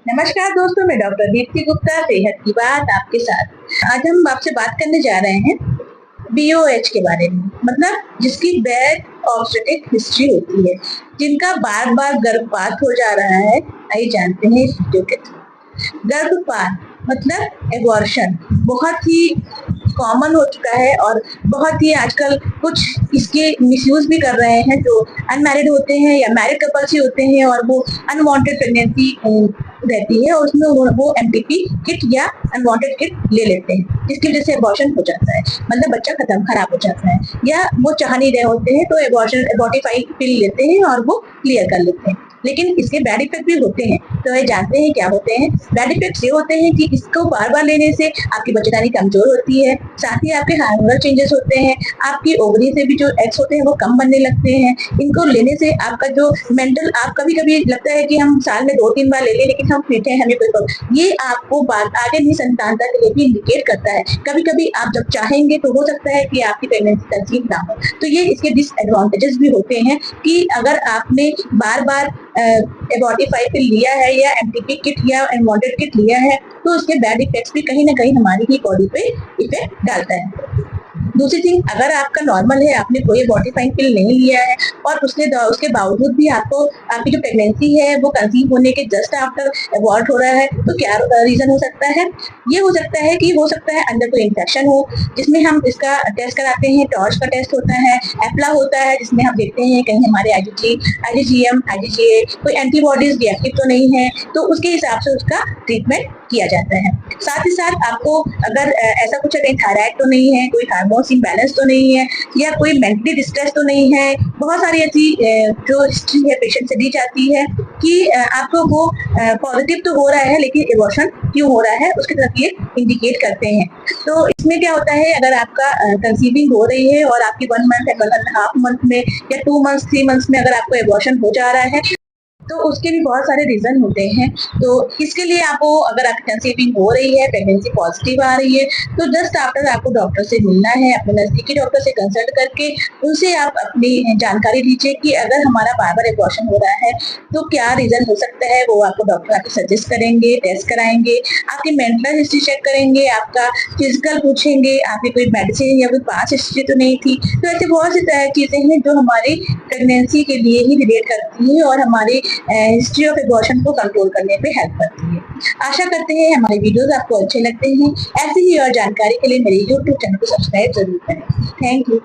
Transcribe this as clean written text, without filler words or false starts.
नमस्कार दोस्तों, मैं डॉक्टर दीप्ति गुप्ता सेहत की बात आपके साथ। आज हम आपसे बात करने जा रहे हैं BOH के बारे में, मतलब जिसकी बैड ऑब्स्टेटिक हिस्ट्री होती है, जिनका बार बार गर्भपात हो जा रहा है। आइए जानते हैं इस वीडियो के थ्रू। गर्भपात मतलब एबॉर्शन बहुत ही कॉमन हो चुका है और बहुत ही आजकल कुछ इसके मिसयूज भी कर रहे हैं, जो अनमैरिड होते हैं या मैरिड कपल्स ही होते हैं और वो अनवांटेड प्रेगनेंसी रहती है और उसमें वो MTP किट या अनवांटेड किट ले लेते हैं, जिसकी वजह से एबॉर्शन हो जाता है, मतलब बच्चा खराब हो जाता है, या वो चाह नहीं रहे होते हैं तो एबॉर्टिफाई पिल लेते हैं और वो क्लियर कर लेते हैं। लेकिन इसके बैड इफेक्ट भी होते हैं, तो ये जानते हैं क्या होते हैं। बैड इफेक्ट्स ये होते हैं कि इसको बार बार लेने से आपकी बच्चेदानी कमजोर होती है, साथ ही आपके हार्मोनल चेंजेस होते हैं, आपकी ओवरी से भी जो एग्स होते हैं वो कम बनने लगते हैं। इनको लेने से आपका जो मेंटल, आप कभी कभी लगता है कि हम साल में 2-3 बार ले लें लेकिन हम फिट हैं, हमें कोई प्रॉब्लम, ये आपको आगे भी संतानता के लिए भी इंडिकेट करता है। कभी कभी आप जब चाहेंगे तो हो सकता है कि आपकी प्रेगनेंसी कंसीव ना हो। तो ये इसके डिसएडवांटेजेस भी होते हैं कि अगर आपने बार बार एबॉर्टिफाई पिल लिया है या MTP किट या अनवांटेड किट लिया है, तो उसके बैड इफेक्ट्स भी कहीं ना कहीं हमारी ही बॉडी पे इफेक्ट डालता है। दूसरी थिंग, अगर आपका नॉर्मल है, आपने कोई एबॉर्टिफाइंग पिल नहीं लिया है और उसके बावजूद भी आपको आपकी जो प्रेगनेंसी है वो कंसीव होने के जस्ट आफ्टर अबॉर्ट हो रहा है, तो क्या रीजन हो सकता है? ये हो सकता है कि हो सकता है अंदर कोई इन्फेक्शन हो, जिसमें हम इसका टेस्ट कराते हैं। टॉर्च का टेस्ट होता है, एप्ला होता है, जिसमें हम देखते हैं कहीं हमारे IgGM, IgGA कोई एंटीबॉडीज रिएक्टिव तो नहीं है, तो उसके हिसाब से उसका ट्रीटमेंट किया जाता है। साथ ही साथ आपको अगर ऐसा कुछ है, कहीं थायराइड तो नहीं है, कोई हार्मोन्स इम्बैलेंस तो नहीं है, या कोई मेंटली डिस्ट्रेस तो नहीं है, बहुत सारी ऐसी जो हिस्ट्री है पेशेंट से दी जाती है कि आपको वो पॉजिटिव तो हो रहा है लेकिन एबॉर्शन क्यों हो रहा है, उसकी तरफ ये इंडिकेट करते हैं। तो इसमें क्या होता है, अगर आपका कंसीविंग हो रही है और आपकी 1 मंथ या 1.5 मंथ में या 2 मंथ्स 3 मंथ्स में अगर आपको एबॉर्शन हो जा रहा है, तो उसके भी बहुत सारे रीजन होते हैं। तो इसके लिए आपको, अगर आपकी कंसीविंग हो रही है, प्रेगनेंसी पॉजिटिव आ रही है, तो जस्ट आफ्टर आपको डॉक्टर से मिलना है, अपने नजदीकी डॉक्टर से कंसल्ट करके उनसे आप अपनी जानकारी लीजिए कि अगर हमारा बार बार एबॉर्शन हो रहा है तो क्या रीजन हो सकता है। वो आपको डॉक्टर आपको सजेस्ट करेंगे, टेस्ट कराएंगे, आपकी मेंटल हिस्ट्री चेक करेंगे, आपका फिजिकल पूछेंगे, आपकी कोई मेडिसिन या कोई पास हिस्ट्री तो नहीं थी। तो ऐसी बहुत सी चीजें हैं जो हमारी प्रेगनेंसी के लिए ही रिलेट करती है और हमारी हिस्ट्री ऑफ एबॉर्शन को कंट्रोल करने पे हेल्प करती है। आशा करते हैं हमारे वीडियोस आपको अच्छे लगते हैं। ऐसी ही और जानकारी के लिए मेरे YouTube चैनल को सब्सक्राइब जरूर करें। Thank you.